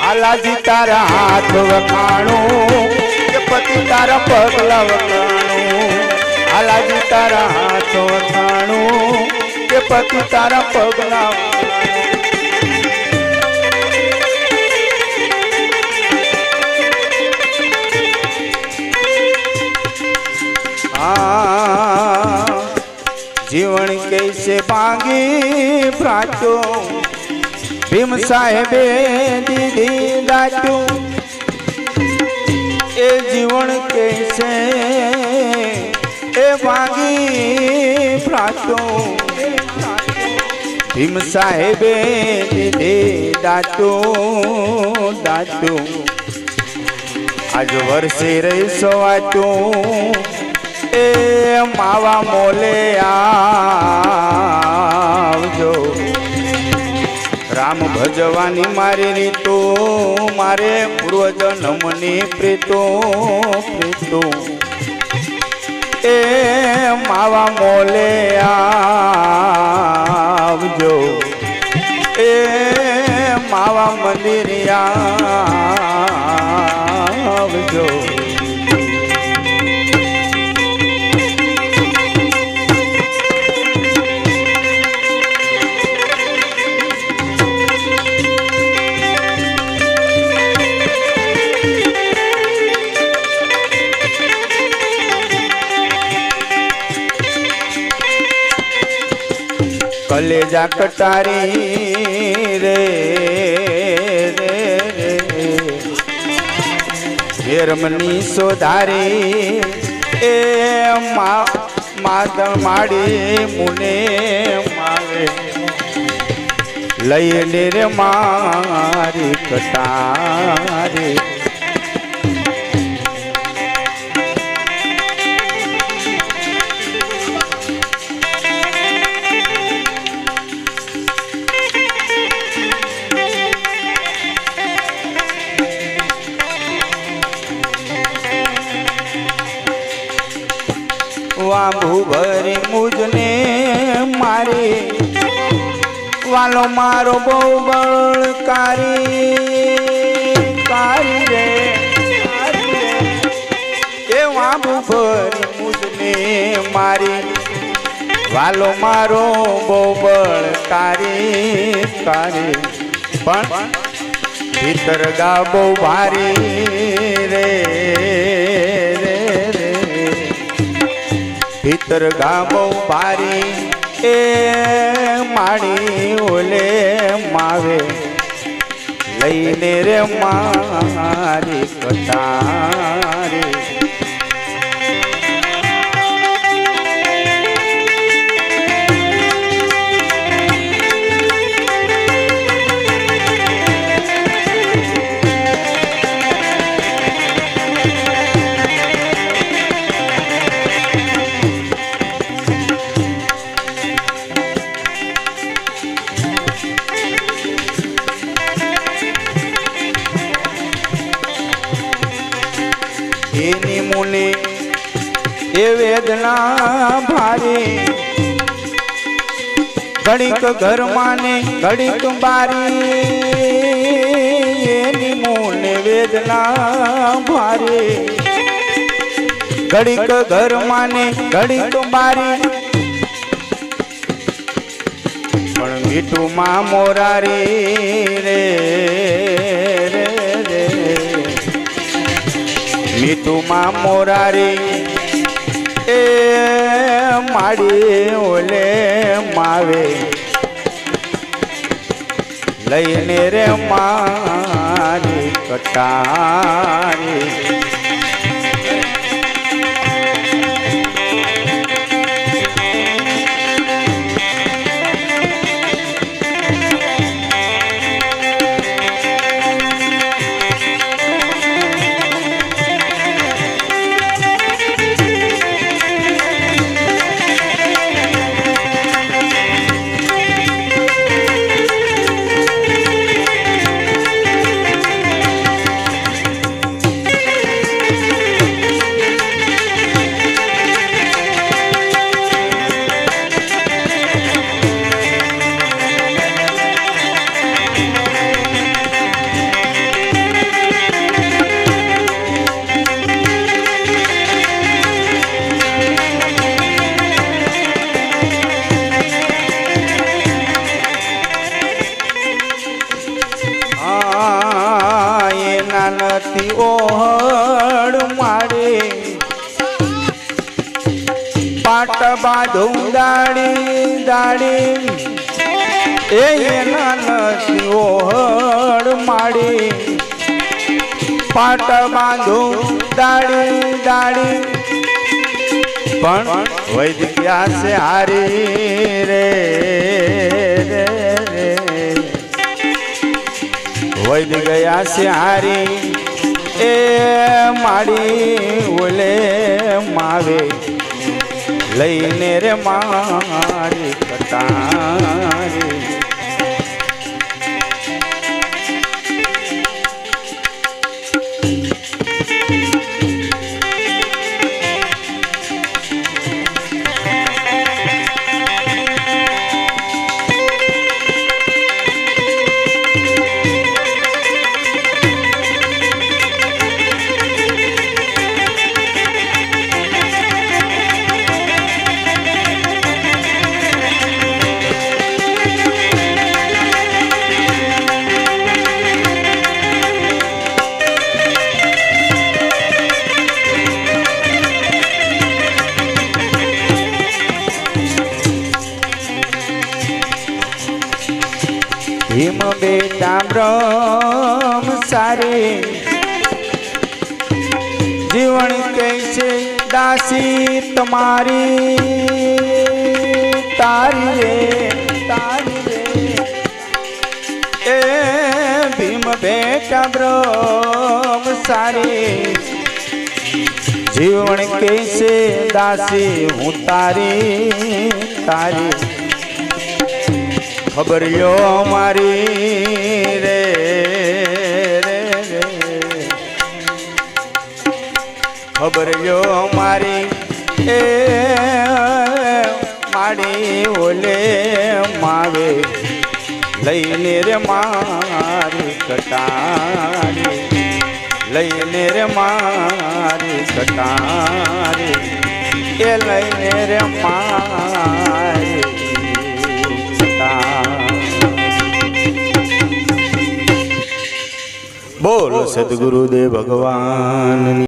આલાજી તારા હાથ વખાણું કે પતિ તારા પગલા વખાણું આલાજી તારા હાથ વખાણું કે પતિ તારા પગલા जीवन कैसे भांगी प्राचो भीम साहेबे दीदी दाचो ए जीवन कैसे ए भांगी प्राचो भीम साहेबे दीदी दाचो दाचो आज वर्षे रही सवाचो ए मावा मोले आवजो राम भजवानी मारी रीतो मारे पूर्वजन्मनी प्रीतो प्रीतो ए मावा मोले आवजो ए मावा मंदिरिया आवजो कलेजा कटारी रे रे रे हेरमनी सोधारी ए मादल माड़ी मुने मावे लईने रे मारी कटारी वांभू भरी मुझने मारी वालो मारो बहु बलकारी कारी रे ए वांभू भरी मुझने मारी वालो मारो बहु बलकारी कारी पण भीतर गा बहु भारी रे भीतर गामो भारी ए माड़ी ओले मावे लईने रे मारी कटारी मुनि ए वेदना भारी घड़ीक घर माने घड़ीक बारी मुनि वेदना भारी घड़ीक घर माने घड़ीक बारी पण मीठू मां मोरारी रे रे रे मीठू मां मोरारी ए माड़ी ओले मावे लईने रे मारी कटारी નથી ઓહળ માડે પાટ બાંધું દાડી દાડી એના નથી ઓહળ માડે પાટ બાંધું દાડી દાડી પણ વૈદ્યા છે હારી રે વૈદ ગયા છે હારી એ માડી ઓલે માવે લઈને રે મારી કટારી ભીમ બેટા બ્રહ્મ સારે જીવન કૈસે દાસી તમારી તારી રે એ ભીમ બેટા બ્રહ્મ સારે જીવન કૈસે દાસી હું તારી તારી ખબર લ્યો મારી રે ખબર લ્યો મારી એ માડી ઓલે માવે લઈને રે મારી કટારી લઈને રે મારી કટારી એ લઈને રે મારી બોલ સદગુરુદેવ ભગવાન।